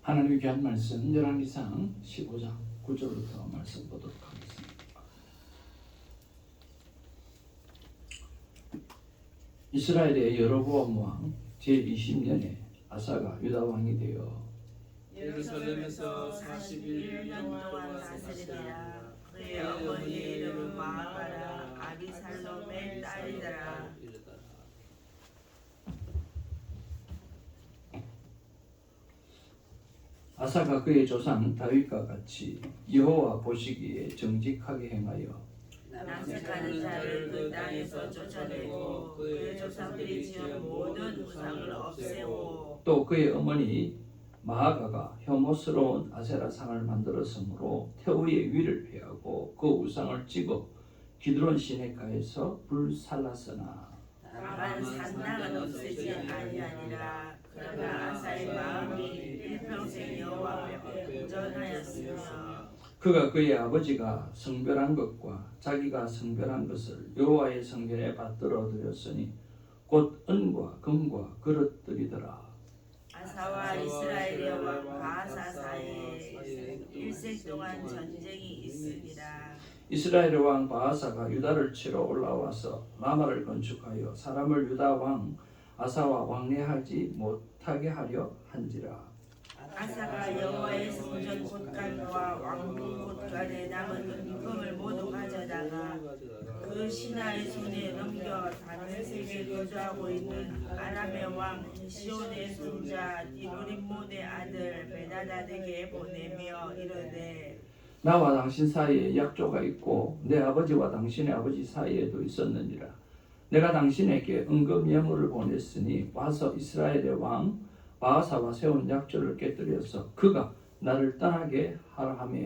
하나님의 귀한 말씀 열왕기상 15장 9절부터 말씀 보도록 하겠습니다. 이스라엘의 여로보암 왕 제20년에 아사가 유다 왕이 되어 예루살렘에서 41년 동안 다스리니라. 그의 어머니의 이름은 마아가라 아비살롬의 딸이더라. 아사가 그의 조상 다윗과 같이 여호와 보시기에 정직하게 행하여 낭색하는 자를 그 땅에서 쫓아내고 그의 조상들이 지은 모든 우상을 없애고 또 그의 어머니 마아가가 혐오스러운 아세라상을 만들었으므로 태우의 위를 피하고 그 우상을 찍어 기드론 시내가에서 불살랐으나 다만 산당은 없애지 아니하니라. 그러나 아사의 마음이 일평생 여호와 앞에 부전하였으며 그가 그의 아버지가 성별한 것과 자기가 성별한 것을 여호와의 성전에 받들어 드렸으니 곧 은과 금과 그릇들이더라. 아사와 이스라엘의 왕 바아사 사이에 일생 동안 전쟁이 있으니라. 이스라엘의 왕 바아사가 유다를 치러 올라와서 라마를 건축하여 사람을 유다 왕 아사와 왕래하지 못하게 하려 한지라. 아사가 여호와의 성전 곳간과 왕궁 곳간에 남은 은금을 모두 가져다가 그 신하의 손에 넘겨 다메섹에 거주하고 있는 아람의 왕 시온의 손자 디브림몬의 아들 베나다에게 보내며 이르되 나와 당신 사이에 약조가 있고 내 아버지와 당신의 아버지 사이에도 있었느니라. 내가 당신에게 은금 예물을 보냈으니 와서 이스라엘의 왕 바아사와 세운 약조를 깨뜨려서 그가 나를 떠나게 하라 하며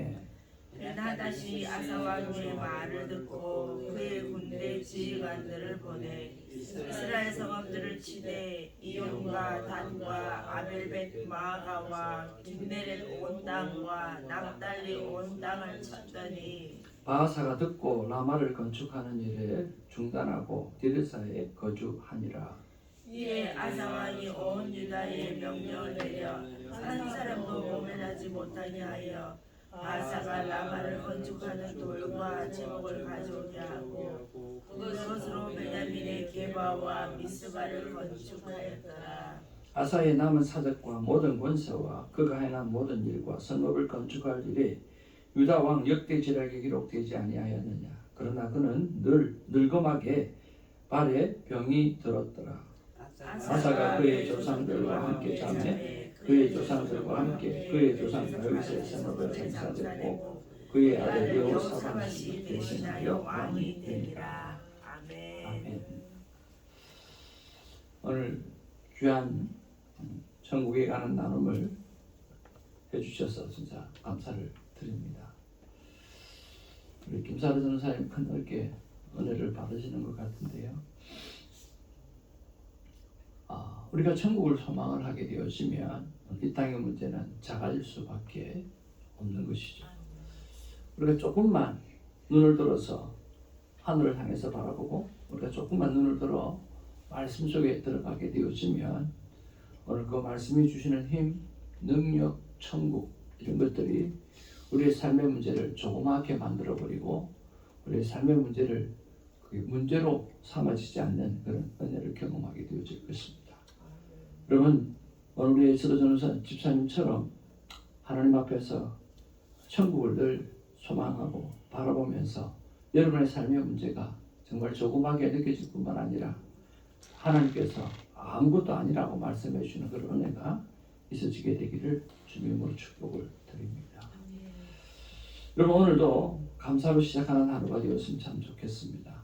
베나다시 아사와 그의 말을 듣고 그의 군대 지휘관들을 보내 이스라엘 성읍들을 치되 이온과 단과 아벨벳 마아가와 긴네렛 온 땅과 납달리 온 땅을 쳤더니 바아사가 듣고 라마를 건축하는 일에 중단하고 디르사에 거주하니라. 이에 아사 왕이 온 유다에 명령을 내려 한 사람도 모면하지 못하게 하여 바아사가 라마를 건축하는 돌과 제목을 가져오게 하고 그것으로 베냐민의 게바와 미스바를 건축하였더라. 아사의 남은 사적과 모든 권세와 그가 행한 모든 일과 성읍을 건축할 일에 유다 왕 역대지략에 기록되지 아니하였느냐. 그러나 그는 늘 늙음하게 발에 병이 들었더라. 아사가 그의 조상들과 함께 자매 그의 조상들과 함께 그의 조상 다윗의 성읍을 장사되고 그의 아들 여호사밧이 대신하여 왕이 되니라. 아멘. 아멘. 오늘 귀한 천국에 가는 나눔을 해주셔서 진짜 감사를 드립니다. 우리 김사르 전사님 큰넓게 은혜를 받으시는 것 같은데요. 우리가 천국을 소망을 하게 되어지면 이 땅의 문제는 작아질 수밖에 없는 것이죠. 우리가 조금만 눈을 들어서 하늘을 향해서 바라보고 우리가 조금만 눈을 들어 말씀 속에 들어가게 되어지면 오늘 그 말씀이 주시는 힘, 능력, 천국 이런 것들이 우리의 삶의 문제를 조그맣게 만들어버리고 우리의 삶의 문제를 문제로 삼아지지 않는 그런 은혜를 경험하게 되어질 것입니다. 여러분 오늘 우리 에스더 전우사 집사님처럼 하나님 앞에서 천국을 늘 소망하고 바라보면서 여러분의 삶의 문제가 정말 조그맣게 느껴질 뿐만 아니라 하나님께서 아무것도 아니라고 말씀해 주시는 그런 은혜가 있어지게 되기를 주님으로 축복을 드립니다. 여러분 오늘도 감사로 시작하는 하루가 되었으면 참 좋겠습니다.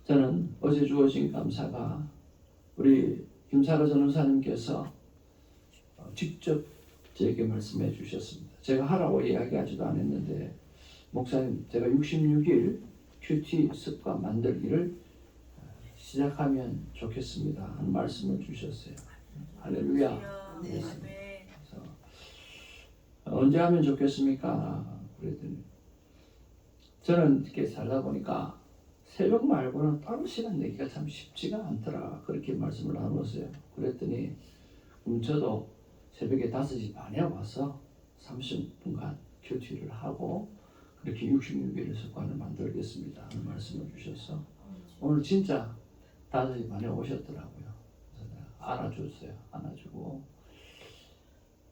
저는 어제 주어진 감사가 우리 김사라 전우사님께서 직접 제게 말씀해 주셨습니다. 제가 하라고 이야기하지도 않았는데 목사님 제가 66일 큐티 습관 만들기를 시작하면 좋겠습니다 하는 말씀을 주셨어요. 할렐루야. 네. 그래서 언제 하면 좋겠습니까? 그랬더니 저는 이렇게 살다 보니까 새벽 말고는 따로 시간 내기가 참 쉽지가 않더라. 그렇게 말씀을 나눴어요. 그랬더니 저도 새벽에 5시 반에 와서 30분간 큐티를 하고 그렇게 66일의 습관을 만들겠습니다 하는 말씀을 주셔서 오늘 진짜 5시 반에 오셨더라고요. 그래서 내가 안아줬어요. 안아주고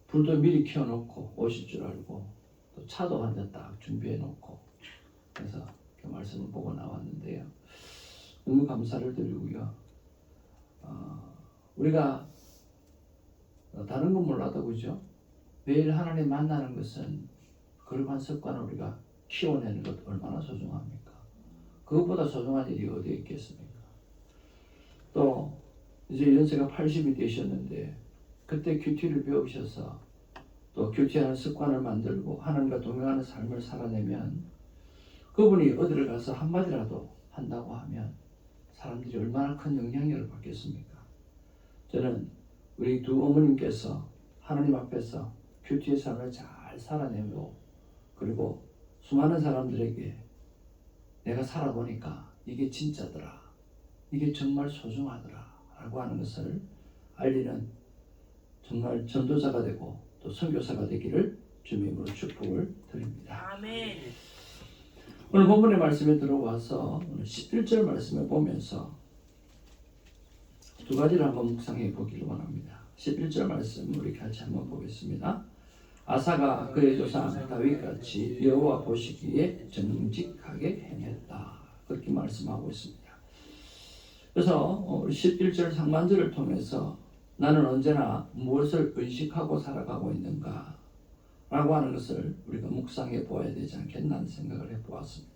불도 미리 켜놓고 오실 줄 알고 또 차도 한 잔 딱 준비해 놓고 그래서 그 말씀을 보고 나왔는데요. 너무 감사를 드리고요. 우리가 다른 건 몰라도 그죠? 매일 하나님 만나는 것은 거룩한 습관을 우리가 키워내는 것 얼마나 소중합니까? 그것보다 소중한 일이 어디에 있겠습니까? 또 이제 연세가 80이 되셨는데 그때 큐티를 배우셔서 또 큐티하는 습관을 만들고 하나님과 동행하는 삶을 살아내면 그분이 어디를 가서 한마디라도 한다고 하면 사람들이 얼마나 큰 영향력을 받겠습니까? 저는 우리 두 어머님께서 하나님 앞에서 큐티의 삶을 잘 살아내고 그리고 수많은 사람들에게 내가 살아보니까 이게 진짜더라, 이게 정말 소중하더라 라고 하는 것을 알리는 정말 전도자가 되고 또 선교사가 되기를 주님으로 축복을 드립니다. 아멘. 오늘 본문의 말씀에 들어와서 오늘 11절 말씀을 보면서 두 가지를 한번 묵상해 보기를 원합니다. 11절 말씀 우리 같이 한번 보겠습니다. 아사가 그의 조상 다윗같이 여호와 보시기에 정직하게 행했다. 그렇게 말씀하고 있습니다. 그래서 11절 상반절을 통해서 나는 언제나 무엇을 의식하고 살아가고 있는가 라고 하는 것을 우리가 묵상해 보아야 되지 않겠나 하는 생각을 해보았습니다.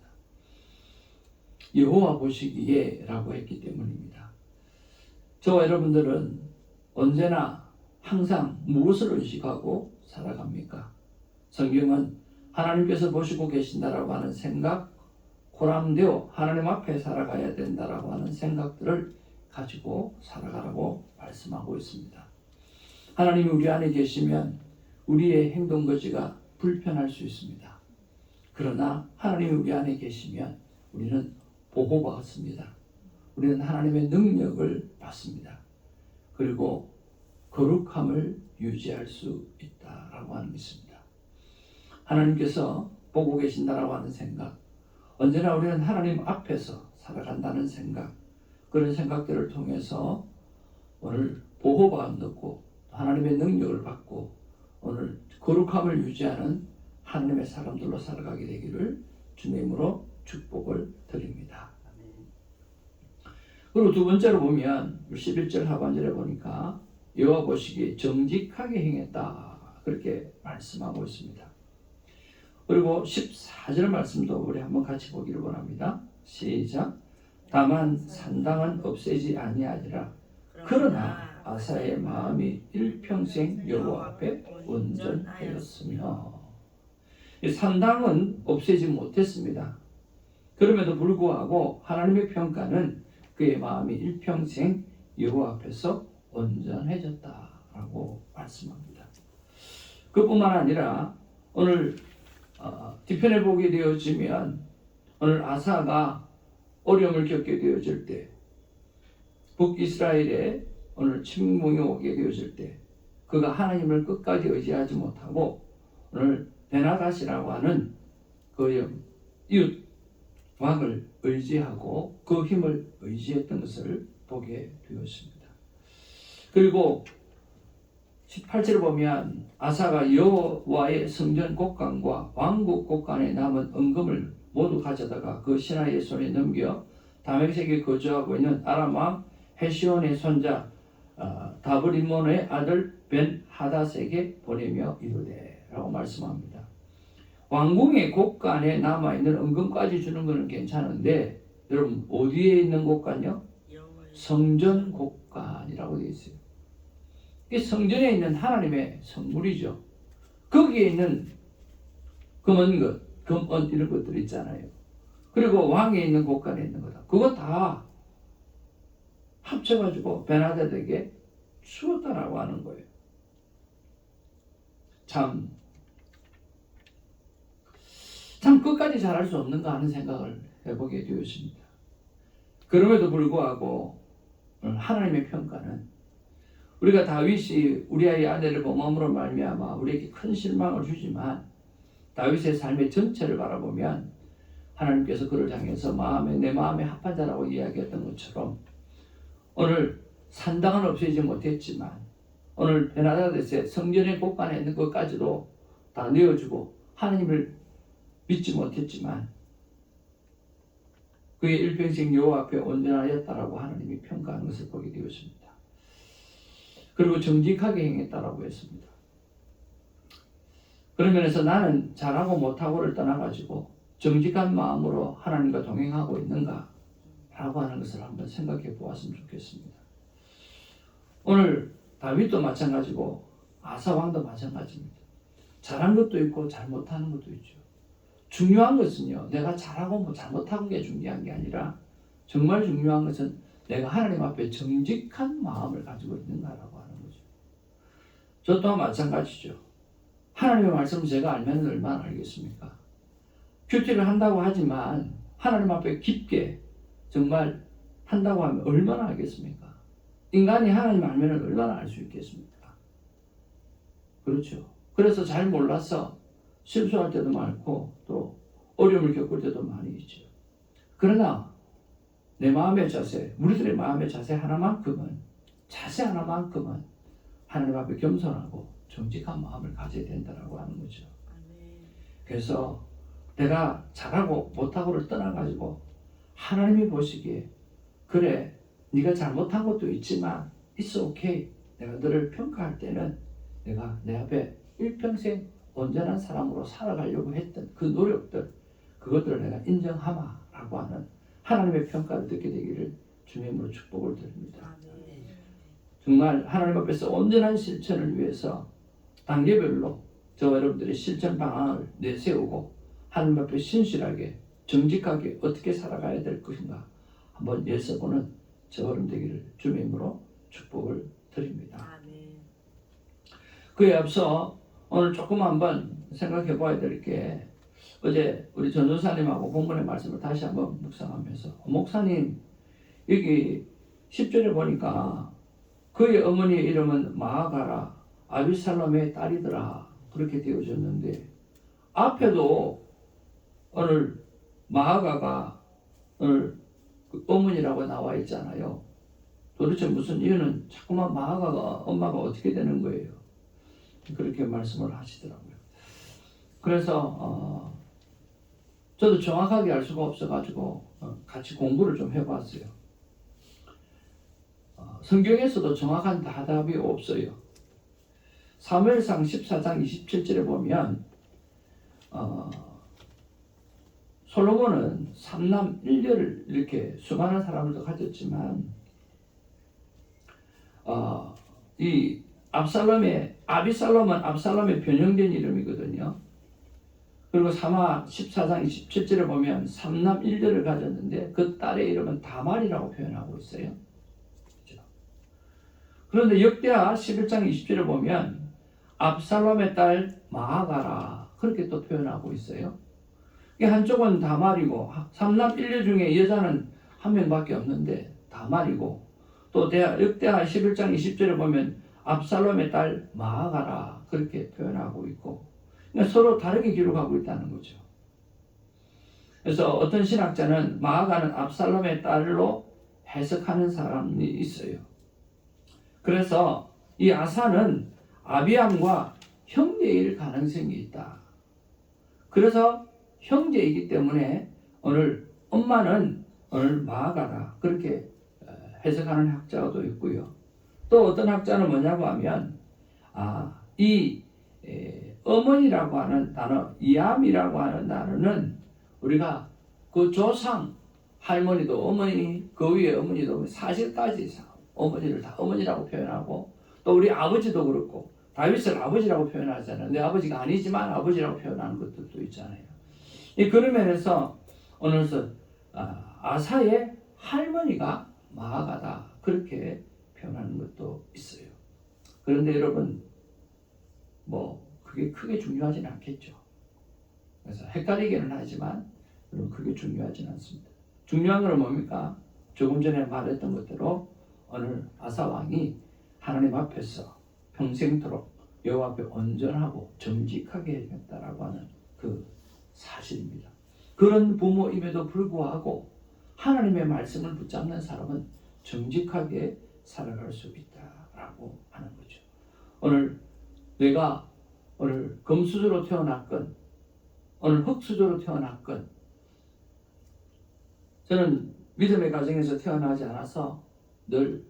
여호와 보시기에 라고 했기 때문입니다. 저와 여러분들은 언제나 항상 무엇을 의식하고 살아갑니까? 성경은 하나님께서 보시고 계신다라고 하는 생각, 고람되어 하나님 앞에 살아가야 된다라고 하는 생각들을 가지고 살아가라고 말씀하고 있습니다. 하나님이 우리 안에 계시면 우리의 행동거지가 불편할 수 있습니다. 그러나 하나님이 우리 안에 계시면 우리는 보호받습니다. 우리는 하나님의 능력을 받습니다. 그리고 거룩함을 유지할 수 있다라고 하는 것입니다. 하나님께서 보고 계신다라고 하는 생각, 언제나 우리는 하나님 앞에서 살아간다는 생각, 그런 생각들을 통해서 오늘 보호받고 하나님의 능력을 받고 오늘 거룩함을 유지하는 하나님의 사람들로 살아가게 되기를 주님으로 축복을 드립니다. 그리고 두 번째로 보면 11절 하반절에 보니까 여호와 보시기에 정직하게 행했다 그렇게 말씀하고 있습니다. 그리고 14절 말씀도 우리 한번 같이 보기를 원합니다. 시작. 다만 산당은 없애지 아니하리라. 그러나 아사의 마음이 일평생 여호와 앞에 온전하였으며. 산당은 없애지 못했습니다. 그럼에도 불구하고 하나님의 평가는 그의 마음이 일평생 여호와 앞에서 온전해졌다라고 말씀합니다. 그뿐만 아니라 오늘 뒤편에 보게 되어지면 오늘 아사가 어려움을 겪게 되어질 때 북이스라엘에 오늘 침공이 오게 되어질 때 그가 하나님을 끝까지 의지하지 못하고 오늘 베나닷이라고 하는 그 이웃 왕을 의지하고 그 힘을 의지했던 것을 보게 되었습니다. 그리고 18절을 보면 아사가 여호와의 성전 곳간과 왕국 곳간에 남은 은금을 모두 가져다가 그 신하의 손에 넘겨 다메섹에 거주하고 있는 아람 왕 헤시온의 손자 다브리몬의 아들 벤 하닷에게 보내며 이르되 라고 말씀합니다. 왕궁의 곳간에 남아있는 은금까지 주는 것은 괜찮은데 여러분 어디에 있는 곳간요? 성전 곳간이라고 되어 있어요. 이 성전에 있는 하나님의 성물이죠. 거기에 있는 금은 것, 금은 이런 것들 있잖아요. 그리고 왕에 있는 곳간에 있는 거다. 그거 다 합쳐가지고 베나닷에게 주었다라고 하는 거예요. 참 끝까지 잘할 수 없는가 하는 생각을 해보게 되었습니다. 그럼에도 불구하고 하나님의 평가는 우리가 다윗이 우리아의 아내를 범함으로 말미암아 우리에게 큰 실망을 주지만 다윗의 삶의 전체를 바라보면 하나님께서 그를 향해서 내 마음에 합한 자라고 이야기했던 것처럼 오늘 산당은 없애지 못했지만 오늘 베나다데스의 성전의 곳간에 있는 것까지도 다 내어주고 하나님을 믿지 못했지만 그의 일평생 여호와 앞에 온전하였다라고 하나님이 평가하는 것을 보게 되었습니다. 그리고 정직하게 행했다라고 했습니다. 그런 면에서 나는 잘하고 못하고를 떠나가지고 정직한 마음으로 하나님과 동행하고 있는가 라고 하는 것을 한번 생각해 보았으면 좋겠습니다. 오늘 다윗도 마찬가지고 아사왕도 마찬가지입니다. 잘한 것도 있고 잘못하는 것도 있죠. 중요한 것은요, 내가 잘하고 잘못하는 게 중요한 게 아니라 정말 중요한 것은 내가 하나님 앞에 정직한 마음을 가지고 있는가라고 하는 거죠. 저 또한 마찬가지죠. 하나님의 말씀을 제가 알면 얼마나 알겠습니까? 큐티를 한다고 하지만 하나님 앞에 깊게 정말 한다고 하면 얼마나 알겠습니까? 인간이 하나님 알면 얼마나 알 수 있겠습니까? 그렇죠. 그래서 잘 몰라서 실수할 때도 많고 또 어려움을 겪을 때도 많이 있죠. 그러나 내 마음의 자세, 우리들의 마음의 자세 하나만큼은 하나님 앞에 겸손하고 정직한 마음을 가져야 된다고 하는 거죠. 그래서 내가 잘하고 못하고를 떠나가지고 하나님이 보시기에 그래 네가 잘못한 것도 있지만 it's okay. 내가 너를 평가할 때는 내가 내 앞에 일평생 온전한 사람으로 살아가려고 했던 그 노력들 그것들을 내가 인정하마라고 하는 하나님의 평가를 듣게 되기를 주님으로 축복을 드립니다. 정말 하나님 앞에서 온전한 실천을 위해서 단계별로 저와 여러분들의 실천 방안을 내세우고 하나님 앞에 신실하게 정직하게 어떻게 살아가야 될 것인가 한번 예서보는 저와 여러분 되기를 주님으로 축복을 드립니다. 그에 앞서 오늘 조금 한번 생각해 봐야 될 게 어제 우리 전도사님하고 본문의 말씀을 다시 한번 묵상하면서 목사님 여기 10절에 보니까 그의 어머니의 이름은 마아가라 아비살롬의 딸이더라 그렇게 되어졌는데 앞에도 오늘 마아가가 오늘 그 어머니라고 나와 있잖아요. 도대체 무슨 이유는 자꾸만 마아가가 엄마가 어떻게 되는 거예요. 그렇게 말씀을 하시더라고요. 그래서 저도 정확하게 알 수가 없어가지고 같이 공부를 좀 해봤어요. 성경에서도 정확한 답이 없어요. 사무엘상 14장 27절에 보면 솔로몬은 3남 1녀를 이렇게 수많은 사람을 가졌지만 이 아비살롬은 압살롬의 변형된 이름이거든요. 그리고 사마 14장 27절에 보면 3남 1녀를 가졌는데 그 딸의 이름은 다말이라고 표현하고 있어요. 그렇죠? 그런데 역대하 11장 20절에 보면 압살롬의 딸 마아가라 그렇게 또 표현하고 있어요. 한쪽은 다말이고 3남 1녀 중에 여자는 한 명밖에 없는데 다말이고 또 역대하 11장 20절에 보면 압살롬의 딸 마아가라 그렇게 표현하고 있고 그러니까 서로 다르게 기록하고 있다는 거죠. 그래서 어떤 신학자는 마아가는 압살롬의 딸로 해석하는 사람이 있어요. 그래서 이 아사는 아비암과 형제일 가능성이 있다. 그래서 형제이기 때문에 오늘 엄마는 오늘 마아가라 그렇게 해석하는 학자가 또 있고요. 또 어떤 학자는 뭐냐고 하면 이 어머니라고 하는 단어, 이암이라고 하는 단어는 우리가 그 조상 할머니도 어머니, 그 위에 어머니도 사실까지 어머니를 다 어머니라고 표현하고 또 우리 아버지도 그렇고 다윗을 아버지라고 표현하잖아요. 내 아버지가 아니지만 아버지라고 표현하는 것들도 있잖아요. 그런 면에서 오늘서 아사의 할머니가 마아가다 그렇게 표현하는 것도 있어요. 그런데 여러분 그게 크게 중요하진 않겠죠. 그래서 헷갈리기는 하지만 여러분 그게 중요하진 않습니다. 중요한 건 뭡니까? 조금 전에 말했던 것대로 오늘 아사 왕이 하나님 앞에서 평생토록 여호와 앞에 온전하고 정직하게 해야겠다라고 하는 그 사실입니다. 그런 부모임에도 불구하고 하나님의 말씀을 붙잡는 사람은 정직하게 살아갈 수 있다라고 하는 거죠. 오늘 내가 오늘 금수저로 태어났건 오늘 흙수저로 태어났건 저는 믿음의 가정에서 태어나지 않아서 늘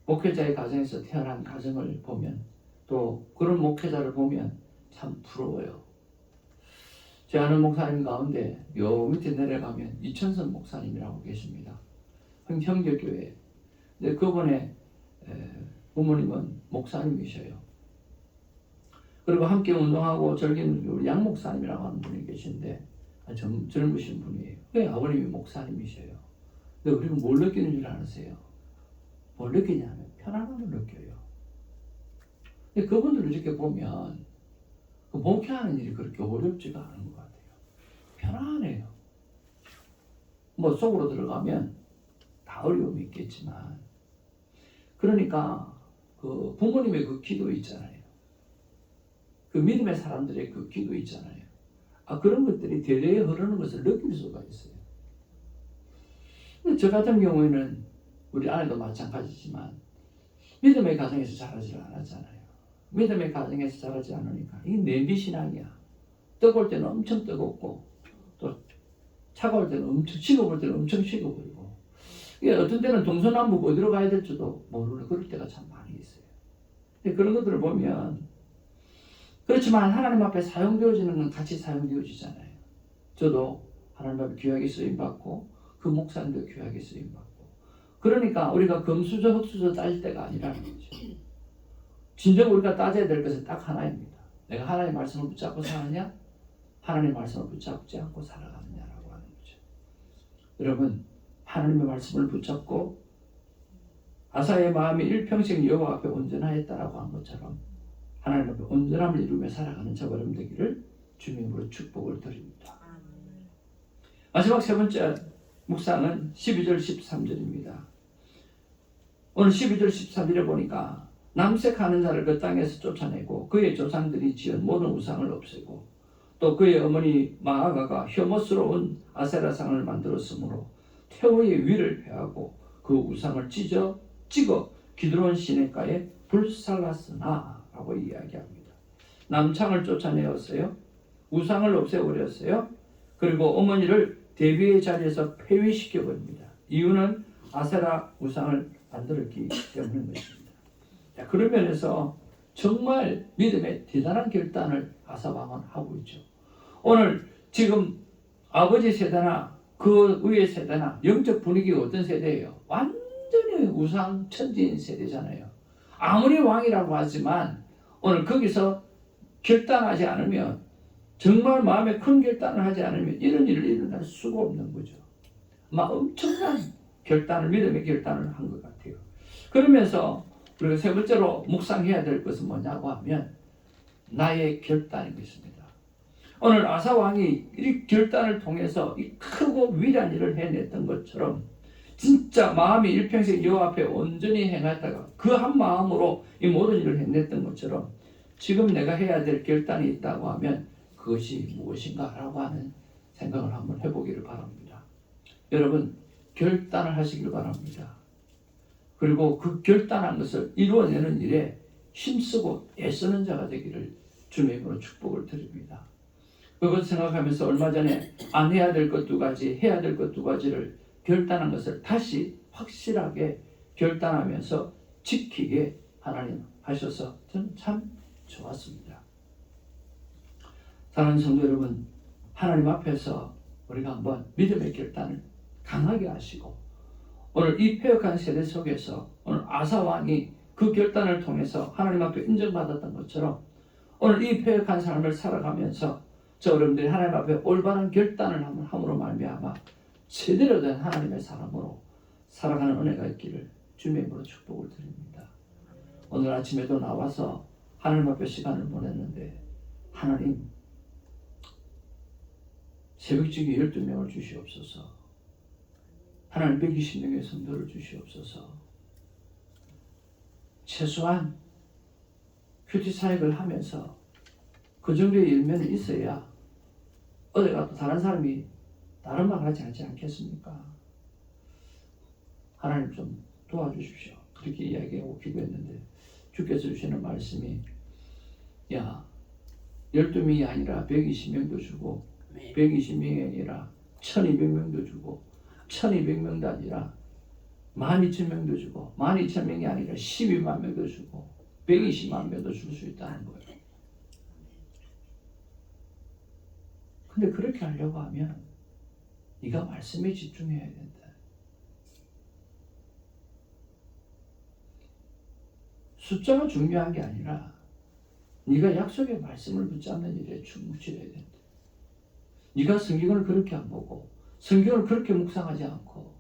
목회자의 가정에서 태어난 가정을 보면 또 그런 목회자를 보면 참 부러워요. 제 아는 목사님 가운데 요 밑에 내려가면 이천선 목사님이라고 계십니다. 형제교회. 근데 그분의 부모님은 목사님이셔요. 그리고 함께 운동하고 즐기는 우리 양 목사님이라고 하는 분이 계신데 젊으신 분이에요. 그 아버님이 목사님이셔요. 근데 우리가 뭘 느끼는 줄 아세요? 뭘 느끼냐면 편안함을 느껴요. 근데 그분들을 이렇게 보면 그 목회하는 일이 그렇게 어렵지가 않은 것 같아요. 편안해요. 뭐 속으로 들어가면 다 어려움이 있겠지만 그러니까 그 부모님의 그 기도 있잖아요. 그 믿음의 사람들의 그 기도 있잖아요. 그런 것들이 대대에 흐르는 것을 느낄 수가 있어요. 저 같은 경우에는 우리 아내도 마찬가지지만 믿음의 가정에서 자라지를 않았잖아요. 믿음의 가정에서 자라지 않으니까 이게 냄비신앙이야. 뜨거울 때는 엄청 뜨겁고 또 차가울 때는 엄청 식어볼 때는 엄청 식어버리고 이게 어떤 때는 동서남북 어디로 가야 될지도 모르는 그럴 때가 참 많이 있어요. 그런 것들을 보면 그렇지만 하나님 앞에 사용되어지는 건 같이 사용되어지잖아요. 저도 하나님 앞에 귀하게 쓰임받고 그 목사님도 귀하게 쓰임받고 그러니까 우리가 금수저 흙수저 따질 때가 아니라는 거죠. 진정 우리가 따져야 될 것은 딱 하나입니다. 내가 하나님의 말씀을 붙잡고 사느냐 하나님의 말씀을 붙잡지 않고 살아가느냐라고 하는 거죠. 여러분 하나님의 말씀을 붙잡고 아사의 마음이 일평생 여호와 앞에 온전하였다라고 한 것처럼 하나님 앞에 온전함을 이루며 살아가는 저와 여러분 되기를 주님으로 축복을 드립니다. 마지막 세 번째 묵상은 12절 13절입니다. 오늘 12절 13절에 보니까 남색하는 자를 그 땅에서 쫓아내고 그의 조상들이 지은 모든 우상을 없애고 또 그의 어머니 마아가가 혐오스러운 아세라상을 만들었으므로 태호의 위를 회하고 그 우상을 찍어 기드론 시내가에 불살랐으나 라고 이야기합니다. 남창을 쫓아내었어요. 우상을 없애버렸어요. 그리고 어머니를 대비의 자리에서 폐위시켜버립니다. 이유는 아세라 우상을 만들었기 때문인 것입니다. 자, 그런 면에서 정말 믿음의 대단한 결단을 아사왕은 하고 있죠. 오늘 지금 아버지 세대나 그 위의 세대나 영적 분위기가 어떤 세대예요? 완전히 우상 천지인 세대잖아요. 아무리 왕이라고 하지만 오늘 거기서 결단하지 않으면 정말 마음에 큰 결단을 하지 않으면 이런 일을 일어날 수가 없는 거죠. 막 엄청난 결단을 믿음의 결단을 한 것 같아요. 그러면서 우리가 세 번째로 묵상해야 될 것은 뭐냐고 하면 나의 결단인 것입니다. 오늘 아사 왕이 이 결단을 통해서 이 크고 위대한 일을 해냈던 것처럼 진짜 마음이 일평생 여호와 앞에 온전히 행하다가 그 한 마음으로 이 모든 일을 해냈던 것처럼 지금 내가 해야 될 결단이 있다고 하면 그것이 무엇인가 라고 하는 생각을 한번 해보기를 바랍니다. 여러분 결단을 하시길 바랍니다. 그리고 그 결단한 것을 이루어내는 일에 힘쓰고 애쓰는 자가 되기를 주님의 이름으로 축복을 드립니다. 그것을 생각하면서 얼마 전에 안 해야 될 것 두 가지, 해야 될 것 두 가지를 결단한 것을 다시 확실하게 결단하면서 지키게 하나님 하셔서 저는 참 좋았습니다. 사랑하는 성도 여러분, 하나님 앞에서 우리가 한번 믿음의 결단을 강하게 하시고 오늘 이 패역한 세대 속에서 오늘 아사 왕이 그 결단을 통해서 하나님 앞에 인정받았던 것처럼 오늘 이 패역한 삶을 살아가면서 저 여러분들이 하나님 앞에 올바른 결단을 함으로 말미암아 제대로 된 하나님의 사람으로 살아가는 은혜가 있기를 주님의 이름으로 축복을 드립니다. 오늘 아침에도 나와서 하나님 앞에 시간을 보냈는데 하나님 새벽중에 12명을 주시옵소서. 하나님 120명의 성도를 주시옵소서. 최소한 큐티 사역을 하면서 그 정도의 열매는 있어야 어디 가도 다른 사람이 다른 말 하지 않겠습니까? 하나님 좀 도와주십시오. 그렇게 이야기하고 기도했는데 주께서 주시는 말씀이 야 12명이 아니라 120명도 주고 120명이 아니라 1200명도 주고 1200명도 아니라 12000명도 주고 12000명이 아니라 12만 명도 주고 120만 명도 줄 수 있다는 거예요. 근데 그렇게 하려고 하면 네가 말씀에 집중해야 된다. 숫자가 중요한 게 아니라 네가 약속의 말씀을 붙잡는 일에 충실해야 된다. 네가 성경을 그렇게 안 보고 성경을 그렇게 묵상하지 않고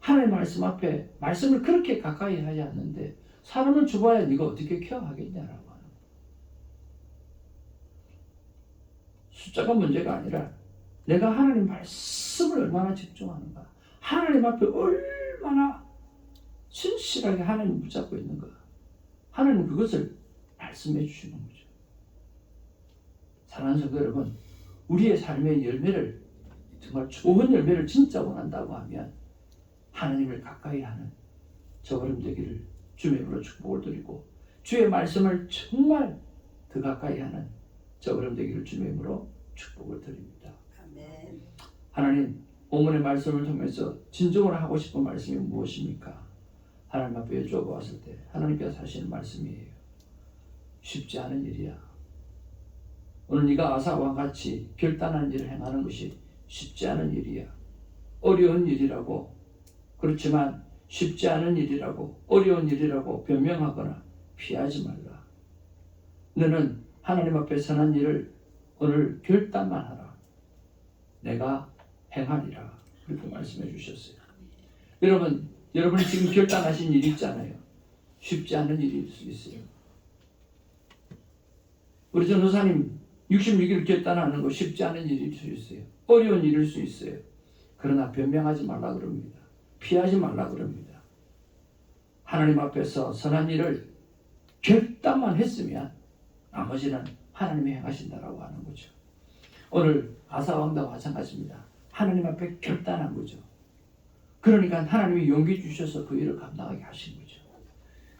하나님의 말씀 앞에 말씀을 그렇게 가까이 하지 않는데 사람을 줘봐야 네가 어떻게 케어하겠냐라고 하는 거예요. 숫자가 문제가 아니라 내가 하나님 말씀을 얼마나 집중하는가, 하나님 앞에 얼마나 신실하게 하나님을 붙잡고 있는가, 하나님 그것을 말씀해 주시는 거죠. 사랑하는 성도 여러분, 우리의 삶의 열매를 정말 좋은 열매를 진짜 원한다고 하면 하나님을 가까이 하는 저걸음 되기를 주의 이름으로 축복을 드리고 주의 말씀을 정말 더 가까이 하는 저걸음 되기를 주의 이름으로 축복을 드립니다. 아멘. 하나님, 오늘의 말씀을 통해서 진정으로 하고 싶은 말씀이 무엇입니까? 하나님 앞에 여쭤보았을 때 하나님께서 하시는 말씀이에요. 쉽지 않은 일이야. 오늘 네가 아사와 같이 결단하는 일을 행하는 것이 쉽지 않은 일이야. 어려운 일이라고, 그렇지만 쉽지 않은 일이라고, 어려운 일이라고 변명하거나 피하지 말라. 너는 하나님 앞에 선한 일을 오늘 결단만 하라. 내가 행하리라. 그렇게 말씀해 주셨어요. 여러분이 지금 결단하신 일이 있잖아요. 쉽지 않은 일일 수 있어요. 우리 전도사님 66일 결단하는 거 쉽지 않은 일일 수 있어요. 어려운 일일 수 있어요. 그러나 변명하지 말라 그럽니다. 피하지 말라 그럽니다. 하나님 앞에서 선한 일을 결단만 했으면 나머지는 하나님이 행하신다라고 하는 거죠. 오늘 아사왕도 마찬가지입니다. 하나님 앞에 결단한 거죠. 그러니까 하나님이 용기 주셔서 그 일을 감당하게 하신 거죠.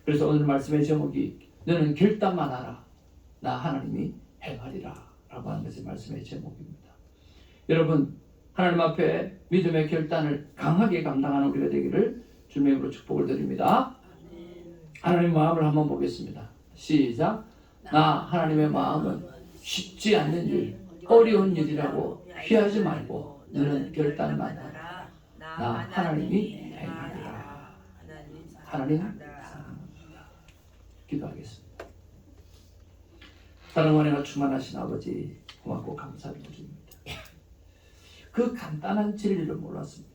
그래서 오늘 말씀의 제목이 너는 결단만 하라. 나 하나님이 행하리라 라고 하는 것이 말씀의 제목입니다. 여러분, 하나님 앞에 믿음의 결단을 강하게 감당하는 우리가 되기를 주님의 이름으로 축복을 드립니다. 하나님의 마음을 한번 보겠습니다. 시작. 나 하나님의 마음은 쉽지 않는 일, 어려운 일이라고 피하지 말고 너는 결단만 하라. 나 하나님이 행하리라. 하나님 사랑합니다. 기도하겠습니다. 사랑과 은혜가 충만하신 아버지, 고맙고 감사를 드립니다. 그 간단한 진리를 몰랐습니다.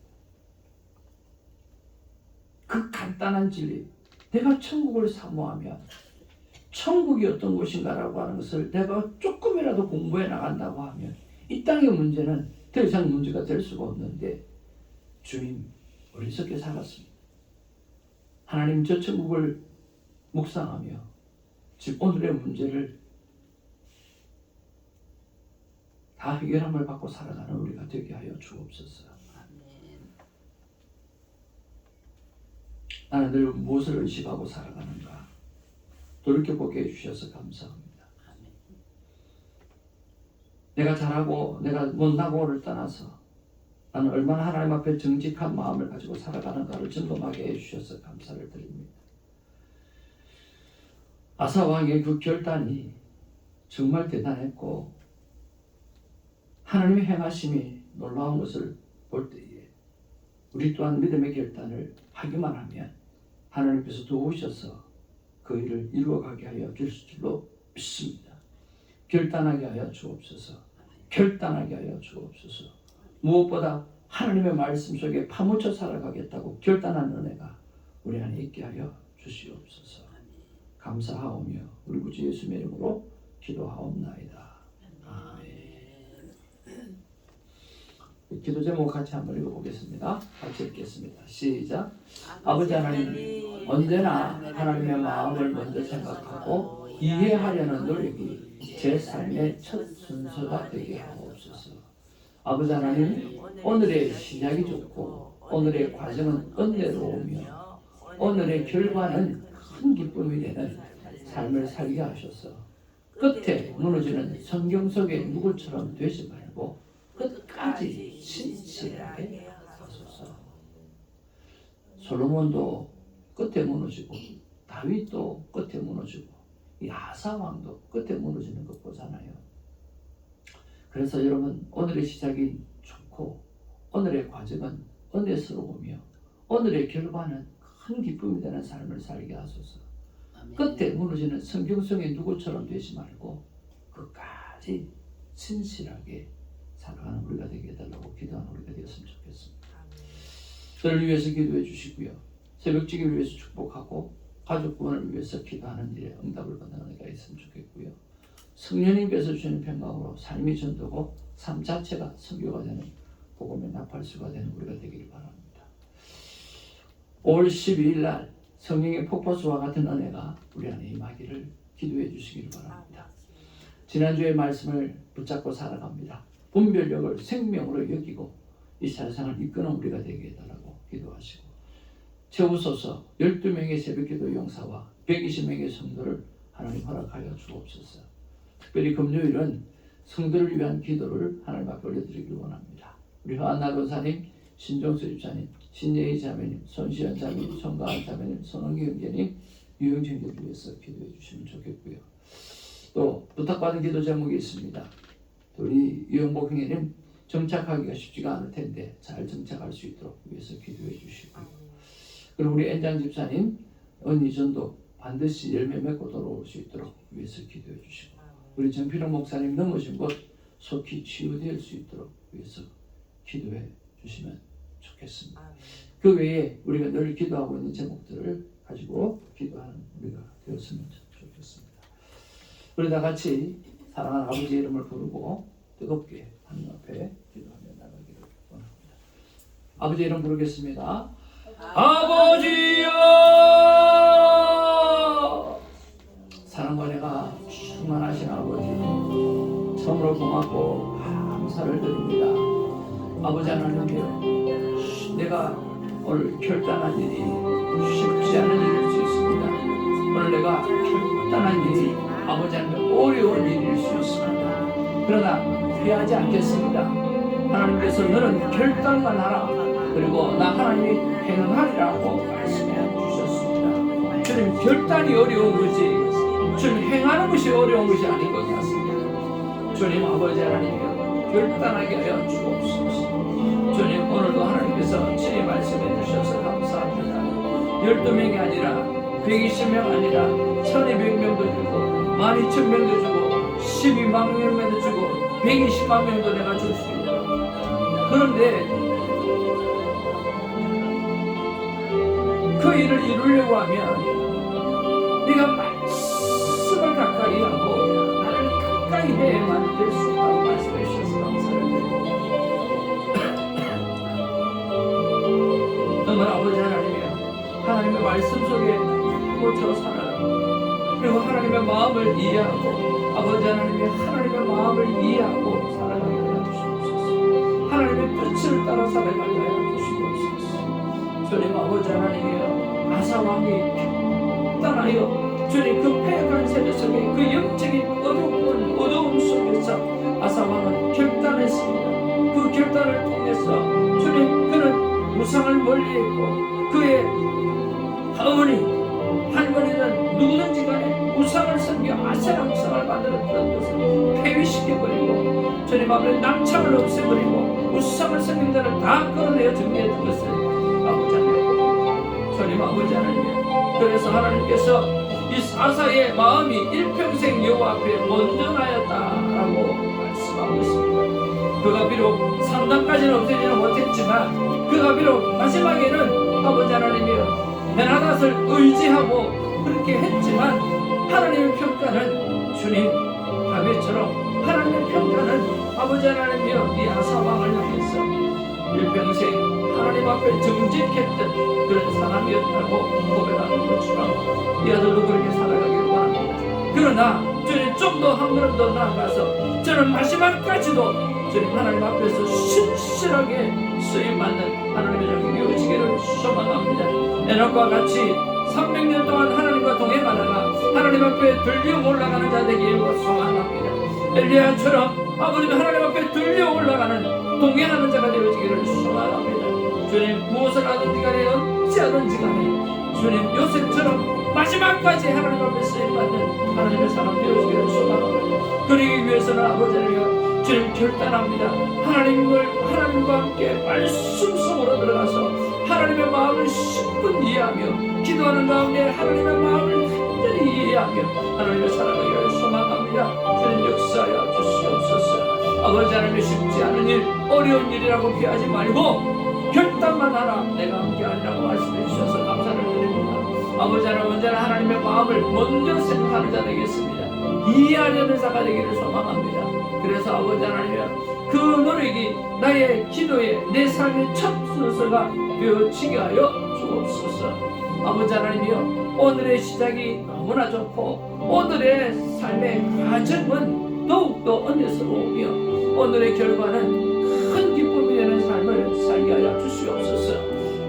그 간단한 진리, 내가 천국을 사모하면 천국이 어떤 곳인가라고 하는 것을 내가 조금이라도 공부해 나간다고 하면 이 땅의 문제는 더 이상 문제가 될 수가 없는데 주님, 어리석게 살았습니다. 하나님, 저 천국을 묵상하며 지금 오늘의 문제를 다 해결함을 받고 살아가는 우리가 되게 하여 주옵소서. 나는 늘 무엇을 의식하고 살아가는가 돌이켜보게 해주셔서 감사합니다. 내가 잘하고 내가 못나고를 떠나서 나는 얼마나 하나님 앞에 정직한 마음을 가지고 살아가는가를 점검하게 해주셔서 감사를 드립니다. 아사왕의 그 결단이 정말 대단했고 하나님의 행하심이 놀라운 것을 볼 때에 우리 또한 믿음의 결단을 하기만 하면 하나님께서 도우셔서 그 일을 이루어가게 하여 주실 줄로 믿습니다. 결단하게 하여 주옵소서. 결단하게 하여 주옵소서. 무엇보다 하나님의 말씀 속에 파묻혀 살아가겠다고 결단한 은혜가 우리 안에 있게 하여 주시옵소서. 감사하오며 우리 구주 예수의 이름으로 기도하옵나이다. 아멘. 기도 제목 같이 한번 읽어보겠습니다. 같이 읽겠습니다. 시작. 아버지 하나님, 언제나 하나님의 마음을 먼저 생각하고 이해하려는 노력이 제 삶의 첫 순서가 되게 하옵소서. 아버지 하나님, 오늘의 시작이 좋고 오늘의 과정은 은혜로우며 오늘의 결과는 큰 기쁨이 되는 삶을 살게 하셔서 끝에 무너지는 성경 속의 누구처럼 되지 말고 끝까지 신실하게 하소서. 솔로몬도 끝에 무너지고 다윗도 끝에 무너지고 이 아사 왕도 끝에 무너지는 것 보잖아요. 그래서 여러분, 오늘의 시작이 좋고 오늘의 과정은 은혜스러우며 오늘의 결과는 큰 기쁨이 되는 삶을 살게 하소서. 끝에 무너지는 성경성의 누구처럼 되지 말고 끝까지 신실하게 살아가는 우리가 되게 해달라고 기도하는 우리가 되었으면 좋겠습니다. 저를 위해서 기도해 주시고요. 새벽지기를 위해서 축복하고 가족 구원을 위해서 기도하는 일에 응답을 받는 은혜가 있으면 좋겠고요. 성령님께서 주시는 평강으로 삶이 전도고 삶 자체가 선교가 되는 복음의 나팔수가 되는 우리가 되기를 바랍니다. 5월 12일 날 성령의 폭포수와 같은 은혜가 우리 안에 임하기를 기도해 주시기를 바랍니다. 지난주의 말씀을 붙잡고 살아갑니다. 분별력을 생명으로 여기고 이 세상을 이끄는 우리가 되게 해달라고 기도하시고 채우소서. 12명의 새벽기도 용사와 120명의 성도를 하나님 허락하여 주옵소서. 특별히 금요일은 성도를 위한 기도를 하나님 앞에 올려드리기를 원합니다. 우리 허한나 권사님, 신종수 집사님, 신예희 자매님, 손시현 자매님, 손가은 자매님, 손원기 형제님, 유영진 형제를 위해서 기도해 주시면 좋겠고요. 또 부탁받은 기도 제목이 있습니다. 우리 유영복 형제님 정착하기가 쉽지가 않을 텐데 잘 정착할 수 있도록 위해서 기도해 주시고요. 그리고 우리 엔장 집사님 언니전도 반드시 열매 맺고 돌아올 수 있도록 위해서 기도해 주시고, 우리 정필홍 목사님 넘어진 곳 속히 치유될 수 있도록 위해서 기도해 주시면 좋겠습니다. 그 외에 우리가 늘 기도하고 있는 제목들을 가지고 기도하는 우리가 되었으면 좋겠습니다. 우리 다 같이 사랑하는 아버지의 이름을 부르고 뜨겁게 하나님 앞에 기도하며 나가기를 원합니다. 아버지의 이름 부르겠습니다. 아버지여, 사랑과 은혜가 충만하신 아버지, 참으로 고맙고 감사를 드립니다. 아버지 하나님이여, 내가 오늘 결단한 일이 쉽지 않은 일일 수 있습니다. 오늘 내가 결단한 일이 아버지 하나님 어려운 일일 수 있습니다. 그러나 피하지 않겠습니다. 하나님께서 너는 결단만 하라, 그리고 나 하나님이 행하리라고 말씀해 주셨습니다. 주님, 결단이 어려운 거지 주님 행하는 것이 어려운 것이 아닌 것 같습니다. 주님 아버지 하나님이여, 결단하게 하여 주옵소서. 주님, 오늘도 하나님께서 친히 말씀해 주셔서 감사합니다. 12명이 아니라 120명 아니라 1200명도 주고 12000명도 주고 12만 명도 주고 120만 명도 내가 줄 수 있다. 그런데 그 일을 이루려고 하면 네가 말씀을 가까이 하고 나를 가까이 해야만 될 수 있다고 말씀해 주셔서 감사합니다. 정말 아버지 하나님이여, 하나님의 말씀 속에 꽂혀 살아라. 그리고 하나님의 마음을 이해하고 아버지 하나님의 마음을 이해하고 살아가게 하여 주시옵소서. 하나님의 뜻을 따라 살아가게 하여 주시옵소서. 주님 아버지 하나님이여, 아사왕이 떠나요. 주님, 그 패역한 세대 속에 그 영적인 어두움 속에서 아사왕은 결단했습니다. 그 결단을 통해서 주님, 그는 우상을 멀리했고 그의 할머니는 누구든지 간에 우상을 섬겨 아세라 우상을 만들었던 것을 폐위시켜버리고 주님 앞에 남창을 없애버리고 우상을 섬긴 자를 다 끌어내어 정리했던 것을 아버지 하나님, 주님 아버지 하나님, 그래서 하나님께서 이 아사의 마음이 일평생 여호와 앞에 온전하였다라고 말씀하고 있습니다. 그가 비록 상당까지는 없애지는 못했지만 그가 비록 마지막에는 아버지 하나님이여 베나닷을 의지하고 그렇게 했지만 하나님의 평가는 주님 다윗처럼 하나님의 평가는 아버지 하나님이여 이 아사 왕을 향해서 일평생 하나님 앞에 정직했던 그런 사람이었다고 고백하는 것처럼 이 아들도 그렇게 살아가기를 원합니다. 그러나 주님 좀 더 한 걸음 더 나아가서 저는 마지막까지도 주님 하나님 앞에서 신실하게 쓰임받는 하나님의 종이 되어지기를 소망합니다. 에녹과 같이 300년 동안 하나님과 동행하다가 하나님 앞에 들려 올라가는 자 되기를 소망합니다. 엘리야처럼 아버님 하나님 앞에 들려 올라가는 동행하는 자가 되어지기를 소망합니다. 주님 무엇을 하든지 간에 어찌하든지 간에 주님 요셉처럼 마지막까지 하나님 앞에 쓰임받는 하나님의 사람 되어지기를 소망합니다. 그러기 위해서는 아버지 하나님 주님 결단합니다. 하나님과 함께 말씀 속으로 들어가서 하나님의 마음을 10분 이해하며 기도하는 가운데 하나님의 마음을 완전히 이해하며 하나님의 사랑을 소망합니다. 주님 역사하여 주시옵소서. 아버지 하나님의 쉽지 않은 일 어려운 일이라고 피하지 말고 결단만 하라 내가 함께 하리라고 말씀해 주셔서 감사를 드립니다. 아버지 하나님 언제나 하나님의 마음을 먼저 생각하는 자 되겠습니다. 이해하려는 자가 되기를 소망합니다. 그래서 아버지 하나님이여 그 노력이 나의 기도에 내 삶의 첫 순서가 되어지게 하여 주옵소서. 아버지 하나님이여 오늘의 시작이 너무나 좋고 오늘의 삶의 과정은 더욱더 은혜스러우며 오늘의 결과는 큰 기쁨이 되는 삶을 살게 하여 주시옵소서.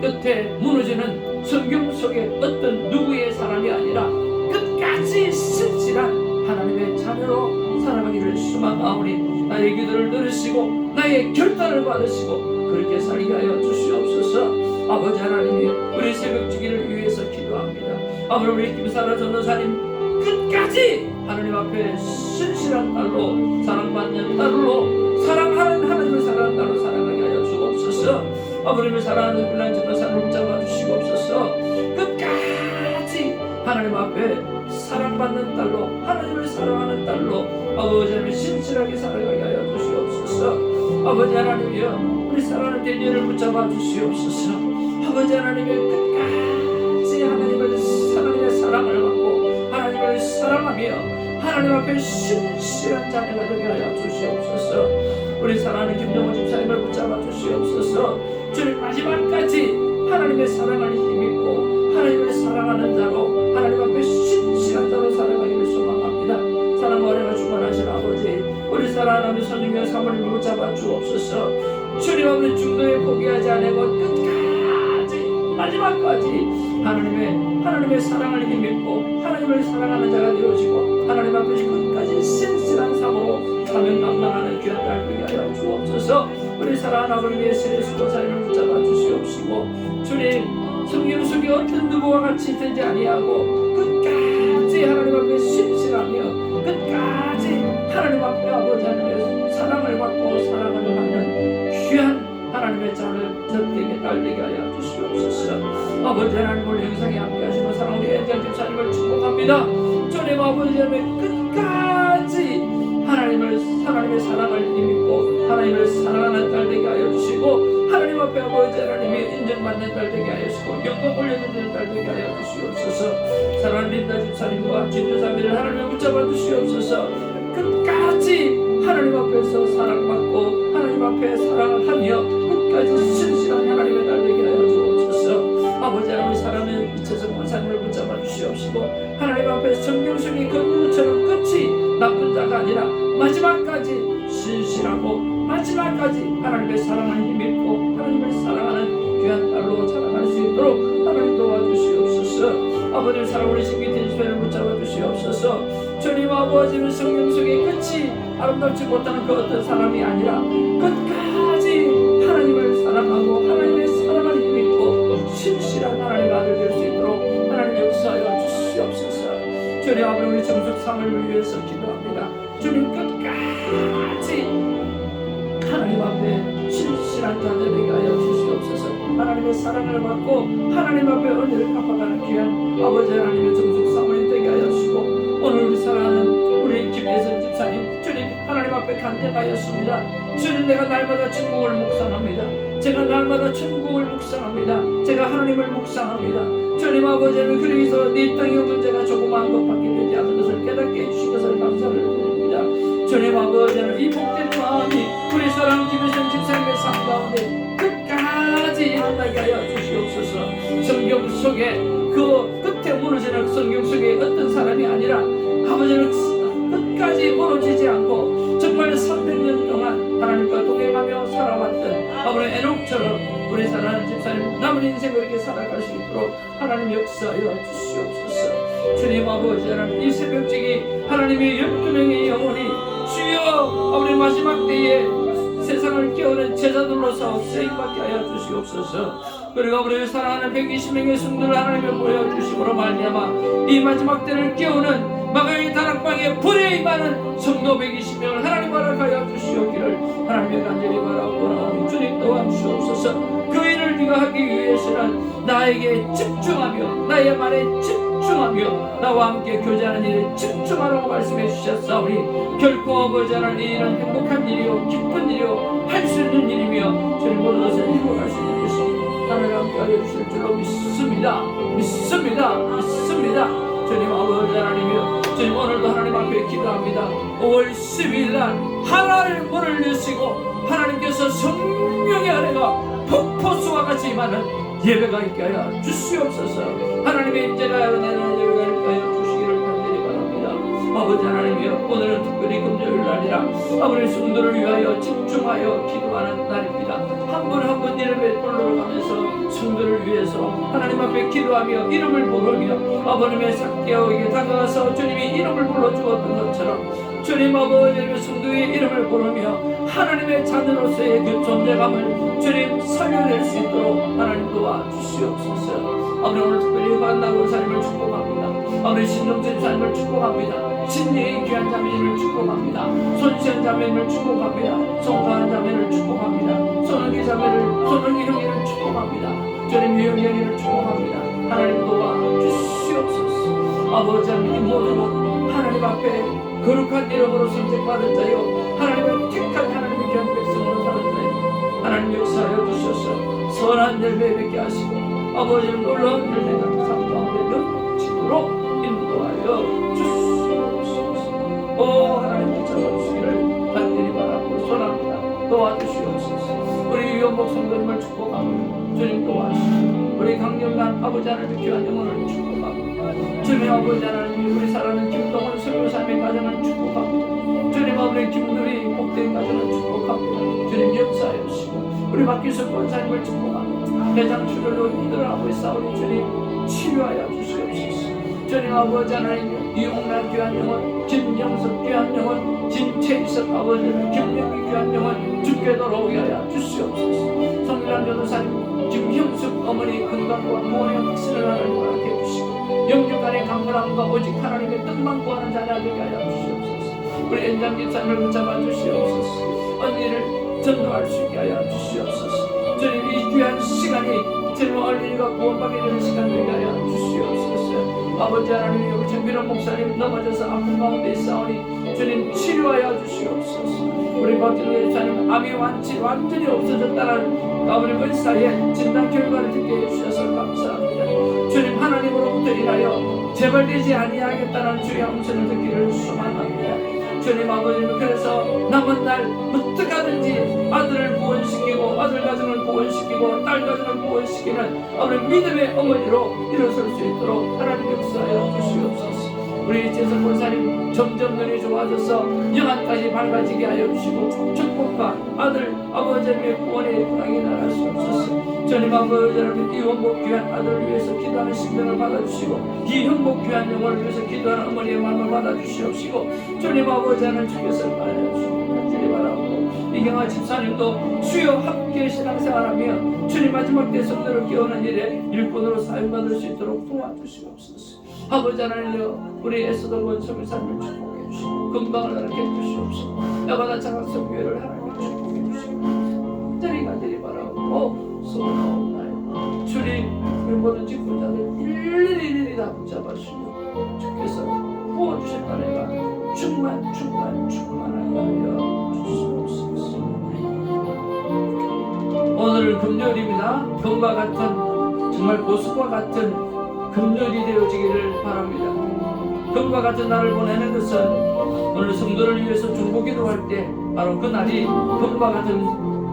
끝에 무너지는 성경 속의 어떤 누구의 사람이 아니라 끝까지 신실한 하나님의 자녀로 살아가기를 소망하오니 나의 기도를 들으시고 나의 결단을 받으시고 그렇게 살게 하여 주시옵소서. 아버지 하나님이 우리 새벽주기를 위해서 기도합니다. 아버지 우리 김사라 전도사님 끝까지 하나님 앞에 신실한 딸로 사랑받는 딸로 사랑하는 하나님을 사랑하는 딸로 살아가게 하여 주옵소서. 아버님을 사랑하는 불난 전도사님을 붙잡아 주시옵소서. 끝까지 하나님 앞에 사랑받는 딸로 하나님을 사랑하는 딸로 아버지 하나님 신실하게 살아가게 하여 주시옵소서. 아버지 하나님이여 우리 사랑하는 대녀를 붙잡아 주시옵소서. 아버지 하나님의 끝까지 하나님의 사랑을 받고 하나님을 사랑하며 하나님 앞에 신실한 자녀가 되게 하여 주시옵소서. 우리 사랑하는 김정호 집사님을 붙잡아 주시옵소서. 주님 마지막까지 하나님의 사랑을 힘입고 하나님을 사랑하는 자로 하나님 앞에 신실한 자로 살아가기를 소망합니다. 사랑과 은혜가 충만하신 아버지 우리 사랑하는 선중경 사모님을 붙잡아 주옵소서. 주님 없는 중도에 포기하지 않고 끝까지 마지막까지 하나님의 사랑을 힘입고 하나님을 사랑하는 자가 되어지고 하나님 앞에 끝까지 신실한 삶으로 사명 감당하는 귀한 딸 되게 하여 주옵소서. 우리 사랑하는 아버지의 세례수 도사님을 붙잡아 주시옵시고 주님 성경 속에 어떤 누구와 같이 되지 아니하고 끝까지 하나님 앞에 신실하며 끝까지 하나님 앞에 아버지 하나님의 사랑을 받고 사랑을 하는 귀한 하나님의 자를 저에게 딸되게 하여 주시옵소서. 아버지 하나님을 영상에 함께 하시는 사랑하는 애장 집사님을 축복합니다. 주님 아버지 하나님 끝까지 하나님의 사랑을 힘입고 하나님을 사랑하는 딸되게 하여 주시고 하나님 앞에 아버지 하나님이 인정받는 딸되게 하여 주시고 영광 올려드리는 딸되게 하여 주시옵소서. 사랑하는 린다 집사님과 진주사미를 하나님의 붙잡아 주시옵소서. 끝까지 하나님 앞에서 사랑받고 하나님 앞에 사랑을 하며 끝까지 신실한 하나님의 딸되게 하여 주옵소서. 아버지 하나님 사랑은 이체성 원사님을 붙잡아 주시옵시고 하나님 앞에 성경 속의 그 누구처럼 끝이 나쁜 자가 아니라 마지막까지 신실하고 마지막까지 하나님의 사랑을 힘입고 하나님을 사랑하는 귀한 딸로 자라날 수 있도록 하나님 도와주시옵소서. 아버지의 사랑 우리 신기된 주변을 붙잡아 주시옵소서. 주님 아버지는 성경 속의 끝이 아름답지 못하는 그 어떤 사람이 아니라 끝까지 하나님을 사랑하고 하나님의 사랑을 힘입고 신실한 하나님의 아들 될 수 있도록 하나님 역사하여 주시옵소서. 주님 아버지 우리 정숙 사모님을 위해서 기도합니다. 주님 끝까지 하나님 앞에 신실한 자들 되게 하여 주시옵소서. 하나님의 사랑을 받고 하나님 앞에 은혜를 갚아가는 귀한 아버지 하나님의 정숙 사모님 되게 하여 주시고 오늘 우리 사랑하는 우리 김예선 집사님 주님 하나님 앞에 간증하였습니다. 주님 내가 날마다 천국을 묵상합니다. 제가 날마다 천국을 묵상합니다. 제가 하나님을 묵상합니다. 주님 아버지는 그러기서 네 땅의 문제가 조그마한 것밖에 되지 않은 것을 깨닫게 해주신 것을 감사를 드립니다. 주님 아버지는 이 복된 마음이 우리 사랑 김혜선 집사님의 삶 가운데 끝까지 일어나게 하여 주시옵소서. 성경 속에 그 끝에 무너지는 성경 속에 어떤 사람이 아니라 아버지는 끝까지 무너지지 않고 정말 300년 동안 하나님과 동행하며 살아왔던 아버지 에녹처럼 우리 사랑하는 집사님 남은 인생을 이렇게 살아갈 수 있도록 하나님 역사하여 주시옵소서. 주님 아버지 하나님 이 새벽직이 하나님의 12명의 영혼이 주여 우리 마지막 때에 세상을 깨우는 제자들로서 쓰임받게 하여 주시옵소서. 그리고 우리 사랑하는 120명의 성도를 하나님의 모여주심으로 말미암아 이 마지막 때를 깨우는 마가의 다락방에 불에 임하는 성도 120명을 하나님 허락하여 주시옵기를 하나님의 간절히 바라옵고 주님 또한 주옵소서. 그 일을 네가 하기 위해서는 나에게 집중하며 나의 말에 집중하며 나와 함께 교제하는 일에 집중하라고 말씀해 주셨사오니 결코 아버지 하나님 이 일은 행복한 일이요 기쁜 일이요 할 수 있는 일이며 주님 모든 것을 이루어갈 수 있는 것입니다. 하나님 함께 하여 주실 줄로 믿습니다. 주님 아버지 하나님이여 주님 오늘도 하나님 앞에 기도합니다. 5월 10일 날 하나님의 문을 여시고 하나님께서 성령의 아래가 폭포수와 같이 임하는 예배가 있게 하여 주시옵소서. 하나님의 임재가 일어나는 예배가 있게 하여 주시기를 간절히 바랍니다. 아버지 하나님이여 오늘은 특별히 금요일 날이라 아버지 성도를 위하여 집중하여 기도하는 날입니다. 한 분 한 분 이름의 불러를 가면서 성도를 위해서 하나님 앞에 기도하며 이름을 부르며 아버님의 사께어에게 다가가서 주님이 이름을 불러주었던 것처럼 주님 아버지의 성도의 이름을 부르며 하나님의 자녀로서의 그 존재감을 주님 살려낼 수 있도록 하나님 도와주시옵소서. 아버지 오늘 특별히 만나고 삶을 축복합니다. 아버지 신동진 삶을 축복합니다. 진리의 귀한 자매님을 축복합니다. 손시현 자매님을 축복합니다. 송가한 자매를 축복합니다. 손흥기 자매를 손흥기 형님을 축복합니다. 주님 유영경이를 축복합니다. 하나님 도와주시옵소서. 아버지 하나님 모두는 하나님 앞에 거룩한 이름으로 선택받은 자요 하나님을 택한 하나님의 귀한 백성으로 사는 자요 하나님 역사하여 주셔서 선한 열매 맺게 하시고 아버지는 놀라운 열매가 삶 가운데 넘치도록 인도하여 주시옵소서. 오 하나님 붙잡아주시기를 간절히 바라고 소원합니다. 도와주시옵소서. 우리 유연복 성도님을 축복합니다. 주님 도와주시고 우리 강경단 아버지 하나님의 귀한 영혼을 축복합니다. 주님 아버지 하나님 우리 사랑하는 김동원 설교사님의 가정을 축복합니다. 주님 아버지 김누리 복된 가정을 축복합니다. 주님 역사하여 주시고 우리 박기수 권사님을 축복합니다. 대장 출혈로 힘들어하고 있사오니 주님 치유하여 주시옵소서. 주님 아버지 하나님 이홍란 귀한 영혼 김영석 귀한 영혼 김채희석 아버지는 김영희 귀한 영혼 주께 돌아오게 하여 주시옵소서. 성일환 변호사님 김형숙 어머니 건강과 구원의 확신을 하나님 허락해 주시고 영육간의 강건함과 오직 하나님의 뜻만 구하는 자녀 되게 하여 주시옵소서. 우리 엔장 집사님을 붙잡아 주시옵소서. 언니를 전도할 수 있게 하여 주시옵소서. 주님 이 귀한 시간이 주님 언니가 구원받게 되는 시간 되게 하여 주시옵소서. 아버지 하나님 우리 정빈원 목사님 넘어져서 아픈 가운데 있사오니 주님 치료하여 주시옵소서. 우리 박정희 집사님 암이 완전히 없어졌다는 아버지 은사의 진단 결과를 듣게 해주셔서 감사합니다. 주님 하나님으로부터 인하여 재발되지 아니하겠다는 주의 음성을 듣기를 소망합니다. 주님 아버지는 그래서 남은 날 어떻게 하든지 아들을 구원시키고 아들 가정을 구원시키고 딸 가정을 구원시키는 아버지 믿음의 어머니로 일어설 수 있도록 하나님 역사하여 주시옵소서. 우리 재선 권사님 점점 눈이 좋아져서 영안까지 밝아지게 하여 주시고 축복과 아들 아버지의 구원의 땅에 나가시옵소서. 주님 아버지 하나님 이 원복 귀한 아들을 위해서 기도하는 심령을 받아주시고 이 형복 귀한 영혼을 위해서 기도하는 어머니의 마음을 받아주시옵시고 주님 아버지 하나님 주께서 받아주시고 간절히 바라고 이경아 집사님도 주여 함께 신앙생활하며 주님 마지막 때 성도를 깨우는 일에 일꾼으로 사용받을 수 있도록 도와주시옵소서. 아버지 하나님여 우리 에스더 원성의 삶을 축복해 주시고 건강을 허락해 주시옵시고 야마다 장학성 교회를 하나님 축복해 주시고 간절히 바라고 소원하옵나이다. 주님 우리 모든 직분자들 일일이 다 붙잡아주시고 주께서 부어주실 은혜가 충만하게 하여 주시옵소서. 오늘은 금요일입니다. 금과 같은 정말 보석과 같은 금요일이 되어지기를 바랍니다. 금과 같은 날을 보내는 것은 오늘 성도를 위해서 중보기도할 때 바로 그 날이 금과 같은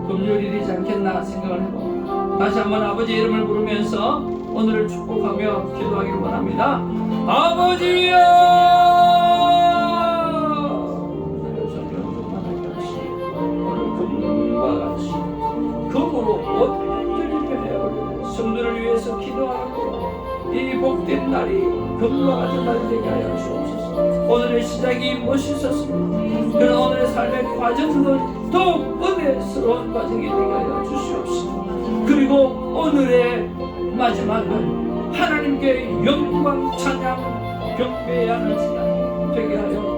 금요일이 되지 않겠나 생각을 해봅니다. 다시 한번 아버지 이름을 부르면서 오늘을 축복하며 기도하기를 원합니다. 아버지여, 오늘 금과 같이 금으로 온전히 변해버려 성도를 위해서 기도하고 이 복된 날이 금과 같은 날이 되게 하여 주옵소서. 오늘의 시작이 멋있었습니다. 그런 오늘의 삶의 과정은 더욱 은혜스러운 과정이 되게 하여 주시옵소서. 그리고 오늘의 마지막은 하나님께 영광 찬양 경배하는 시간 되게 하여